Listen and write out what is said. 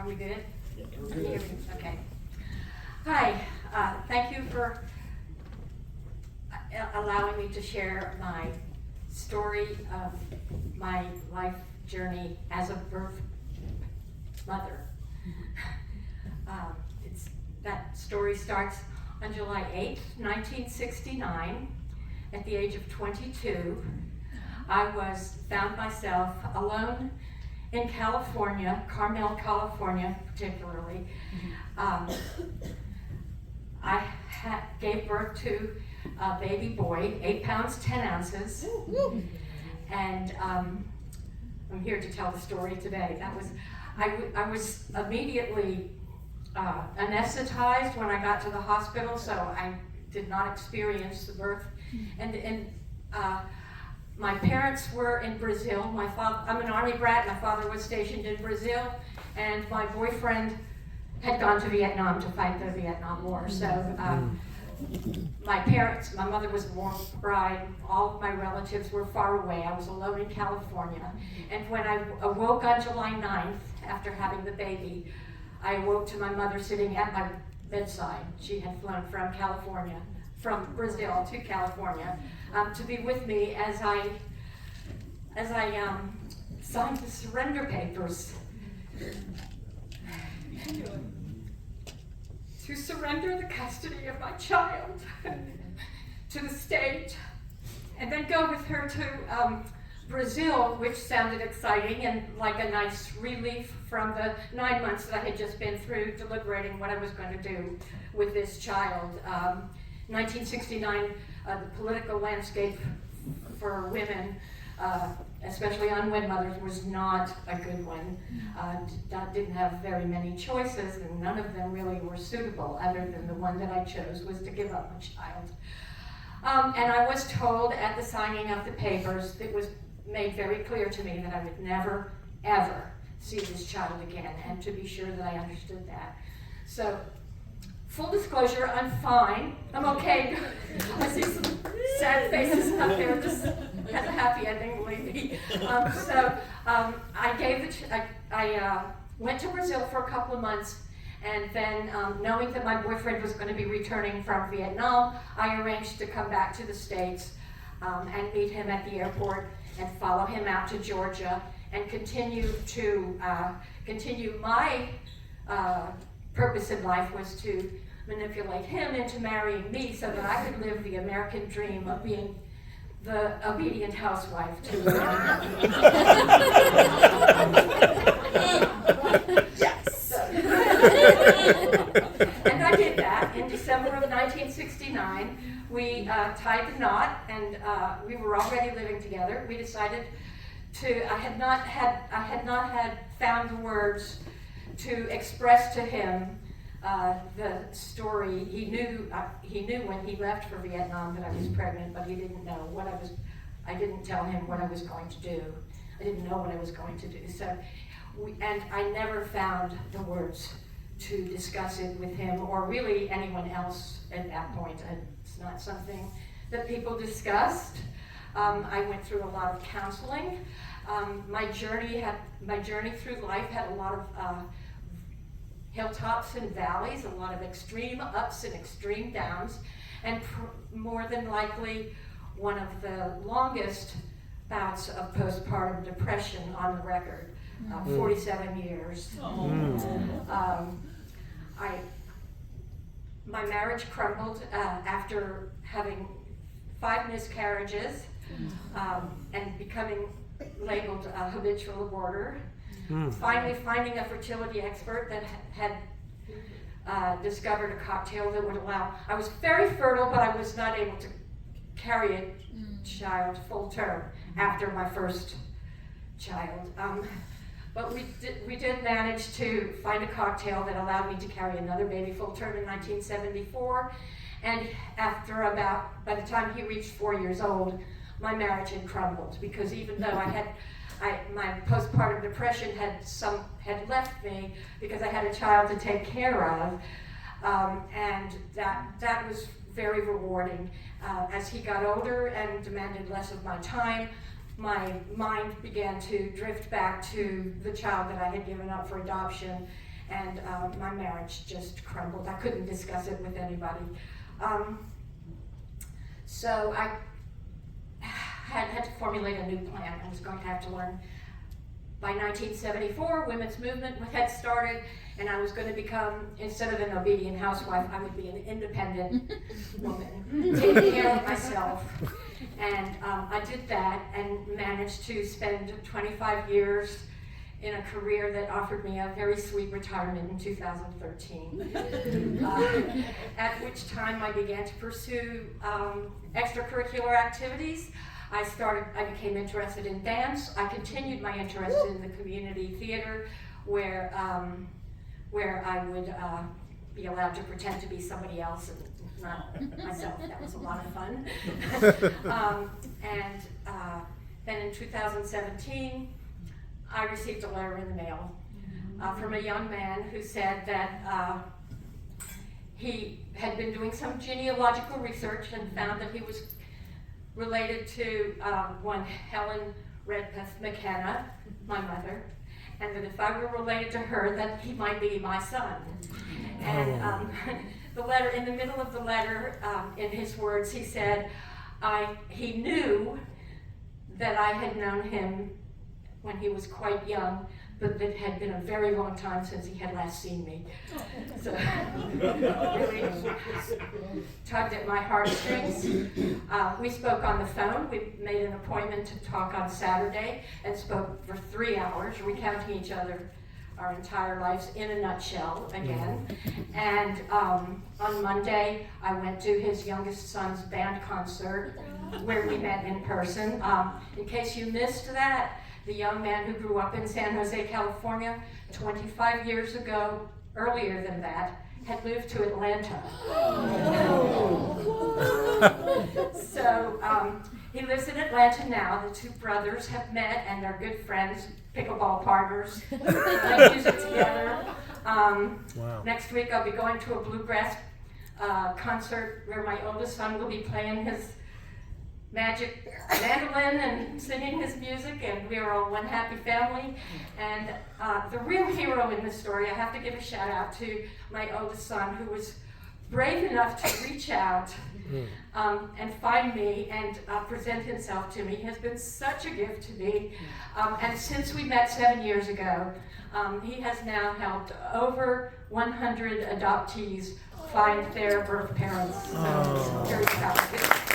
Are we good? Yeah, Can you hear me? Okay. Hi, thank you for allowing me to share my story of my life journey as a birth mother. That story starts on July 8th, 1969. At the age of 22, I found myself alone in California, Carmel, California, particularly. I gave birth to a baby boy, 8 pounds, 10 ounces. And I'm here to tell the story today. I was immediately anesthetized when I got to the hospital, so I did not experience the birth. And my parents were in Brazil. I'm an Army brat. My father was stationed in Brazil, and my boyfriend had gone to Vietnam to fight the Vietnam War. So my mother was a war bride. All of my relatives were far away. I was alone in California. And when I awoke on July 9th, after having the baby, I awoke to my mother sitting at my bedside. She had flown from Brazil to California, to be with me as I signed the surrender papers. To surrender the custody of my child to the state, and then go with her to Brazil, which sounded exciting and like a nice relief from the 9 months that I had just been through deliberating what I was going to do with this child. 1969, the political landscape for women, especially unwed mothers, was not a good one. Didn't have very many choices, and none of them really were suitable, other than the one that I chose was to give up my child. And I was told at the signing of the papers, it was made very clear to me that I would never, ever see this child again, and to be sure that I understood that. So, full disclosure, I'm fine. I'm okay. I see some sad faces out there. This has a happy ending, believe me. I went to Brazil for a couple of months, and then knowing that my boyfriend was going to be returning from Vietnam, I arranged to come back to the States and meet him at the airport and follow him out to Georgia and continue my purpose in life was to manipulate him into marrying me so that I could live the American dream of being the obedient housewife to yes. And I did that. In December of 1969, we tied the knot, and we were already living together. We decided I had not had found the words to express to him the story. He knew when he left for Vietnam that I was pregnant, but he didn't know what I didn't tell him what I was going to do. I didn't know what I was going to do. So, and I never found the words to discuss it with him or really anyone else at that point. It's not something that people discussed. I went through a lot of counseling. My journey through life had a lot of hilltops and valleys, a lot of extreme ups and extreme downs, and more than likely one of the longest bouts of postpartum depression on the record, 47 years. My marriage crumbled after having 5 miscarriages and becoming labeled a habitual aborter. Finally finding a fertility expert that had discovered a cocktail that would allow, I was very fertile, but I was not able to carry a child full term after my first child. But we did manage to find a cocktail that allowed me to carry another baby full term in 1974. And by the time he reached 4 years old, my marriage had crumbled, because even though my postpartum depression had left me because I had a child to take care of, and that was very rewarding. As he got older and demanded less of my time, my mind began to drift back to the child that I had given up for adoption, and my marriage just crumbled. I couldn't discuss it with anybody. So I had to formulate a new plan. I was going to have to learn. By 1974, women's movement had started, and I was going to become, instead of an obedient housewife, I would be an independent woman, taking care of myself. And I did that and managed to spend 25 years in a career that offered me a very sweet retirement in 2013. At which time I began to pursue extracurricular activities. I became interested in dance. I continued my interest in the community theater, where I would be allowed to pretend to be somebody else and not myself. That was a lot of fun. Then in 2017, I received a letter in the mail from a young man who said that he had been doing some genealogical research and found that he was related to one Helen Redpath McKenna, my mother, and that if I were related to her, that he might be my son. And the letter, in the middle of the letter, in his words, he said, he knew that I had known him when he was quite young, but it had been a very long time since he had last seen me. So really tugged at my heartstrings. We spoke on the phone. We made an appointment to talk on Saturday and spoke for 3 hours, recounting each other our entire lives in a nutshell again. And on Monday, I went to his youngest son's band concert where we met in person. In case you missed that, the young man who grew up in San Jose, California, 25 years ago, earlier than that, had moved to Atlanta. So he lives in Atlanta now. The two brothers have met and they're good friends, pickleball partners. They music together. Wow. Next week I'll be going to a bluegrass concert where my oldest son will be playing his magic mandolin and singing his music, and we are all one happy family. And the real hero in this story, I have to give a shout out to my oldest son, who was brave enough to reach out and find me and present himself to me. He has been such a gift to me. And since we met 7 years ago, he has now helped over 100 adoptees find their birth parents. So very proud of him.